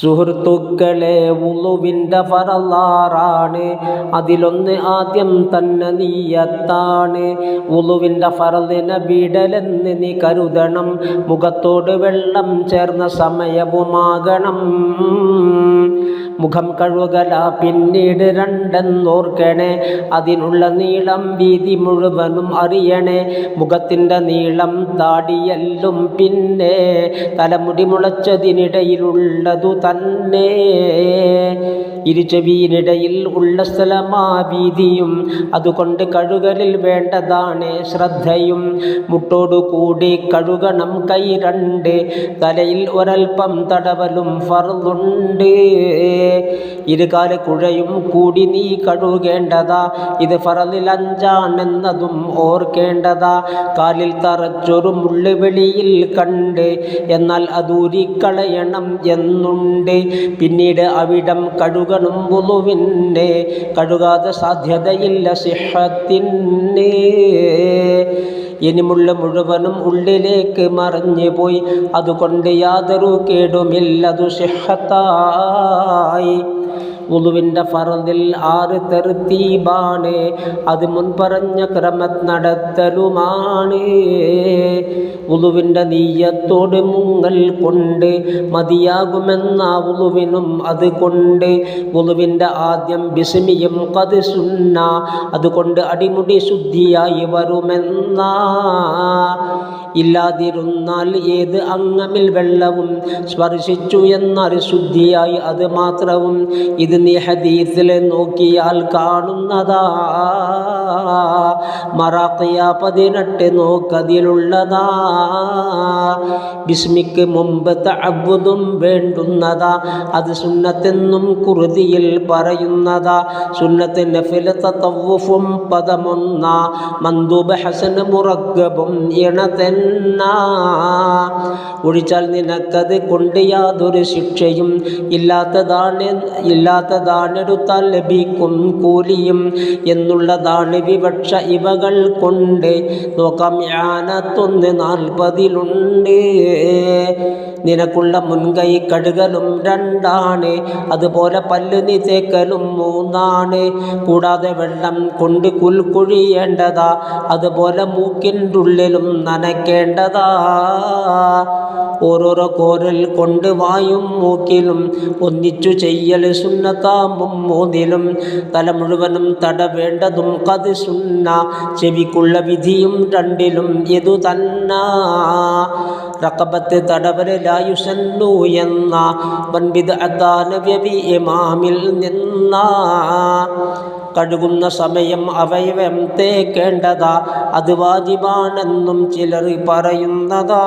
സുഹൃത്തുക്കളെ, വുളുവിൻ്റെ ഫറളാറാണ്. അതിലൊന്ന് ആദ്യം തന്നെ നീയത്താണ്. വുളുവിൻ്റെ ഫറളിനെ വിടലെന്ന് നീ കരുതണം. മുഖത്തോട് വെള്ളം ചേർന്ന സമയവുമാകണം. മുഖം കഴുകല പിന്നീട് രണ്ടെന്നോർക്കണേ. അതിനുള്ള നീളം വീതി മുഴുവനും അറിയണേ. മുഖത്തിൻ്റെ നീളം താടിയെല്ലും പിന്നെ തലമുടി മുളച്ചതിനിടയിലുള്ളതു തന്നെ. ഇരുചെവിയിനിടയിൽ ഉള്ള സ്ഥലമാ വീതിയും. അതുകൊണ്ട് കഴുകലിൽ വേണ്ടതാണ് ശ്രദ്ധയും. മുട്ടോടുകൂടി കഴുകണം കൈ രണ്ട്. തലയിൽ ഒരൽപ്പം തടവലും ഫർളുണ്ട്. ഇരുകാല് കുഴയും കൂടി നീ കഴുകേണ്ടതാ. ഇത് ഫറളിൽ അഞ്ചാണെന്നതും ഓർക്കേണ്ടതാ. കാലിൽ തറച്ചൊരു മുള്ള് വെളിയിൽ കണ്ട്, എന്നാൽ അതൂരിക്കളയണം എന്നുണ്ട്. പിന്നീട് അവിടം കഴുകണം വുളുവിന്. കഴുകാതെ സാധ്യതയില്ല സിഹത്തിന്. ഇനി മുള്ള് മുഴുവനും ഉള്ളിലേക്ക് മറിഞ്ഞു പോയി. അതുകൊണ്ട് യാതൊരു കേടുമില്ലതു സിഹത്തായി. വുളുവിൻ്റെ ഫറളിൽ 6 തർത്തീബാണ്. അത് മുൻപറഞ്ഞ ക്രമം നടത്തലുമാണ്. വുളുവിൻ്റെ നീയത്തോട് മുങ്ങൽ കൊണ്ട് മതിയാകുമെന്ന വുളുവിനും അതുകൊണ്ട്. വുളുവിൻ്റെ ആദ്യം ബിസ്മിയും ഖദ് സുന്ന. അതുകൊണ്ട് അടിമുടി ശുദ്ധിയായി വരുമെന്ന. ഇല്ലാതിരുന്നാൽ ഏത് അംഗമിൽ വെള്ളവും സ്പർശിച്ചു എന്നാൽ ശുദ്ധിയായി അത് മാത്രവും. ഇത് നീ ഹദീസിൽ നോക്കിയാൽ കാണുന്നതാ. മറാഖിയ 18 നോക്കതിലുള്ളതാ. ബിസ്മിക്ക് മുമ്പ് തഅവ്വുദും വേണ്ടുന്നതാ. അത് സുന്നത്തെന്നും ഖുർദിയിൽ പറയുന്നതാ. സുന്നത്ത് നഫിൽ തതവ്വുഫും പദമൊന്ന. മന്ദൂബ് ഹസൻ മുറഗ്ഗബും ഇണതന്ന. ഒഴിച്ചാൽ നിനക്കത് കൊണ്ട് യാതൊരു ശിക്ഷയും ഇല്ലാത്തതാണെടുത്താൽ ലഭിക്കും കൂലിയും എന്നുള്ളതാണ് വിവക്ഷ. ഇവകൾ കൊണ്ട് നോക്കാം. യാനത്തൊന്ന് 40 നിനക്കുള്ള മുൻകൈ കഴുകലും 2. അതുപോലെ പല്ല് നീ തേക്കലും 3. കൂടാതെ വെള്ളം കൊണ്ട് കുൽക്കുഴിയേണ്ടതാ. അതുപോലെ മൂക്കിൻ്റെ ഉള്ളിലും നനയ്ക്കേണ്ടതാ. ഓരോരോ കോരൽ കൊണ്ട് വായും മൂക്കിലും ഒന്നിച്ചു ചെയ്യൽ സുന്നത്താമും 3. തല മുഴുവനും തടവേണ്ടതും ഖദ് സുന്ന. ചെവിക്കുള്ള വിധിയും 2 ഇതു തന്നെ. റഖബത്ത് തടവല് ലാ യുസന്നു എന്ന ബിദ്അത്താണ് നബി ഇമാമിൽ നിന്ന. കഴുകുന്ന സമയം അവയവം തേക്കേണ്ടതാ. അത് വാജിബാണെന്നും ചിലർ പറയുന്നതാ.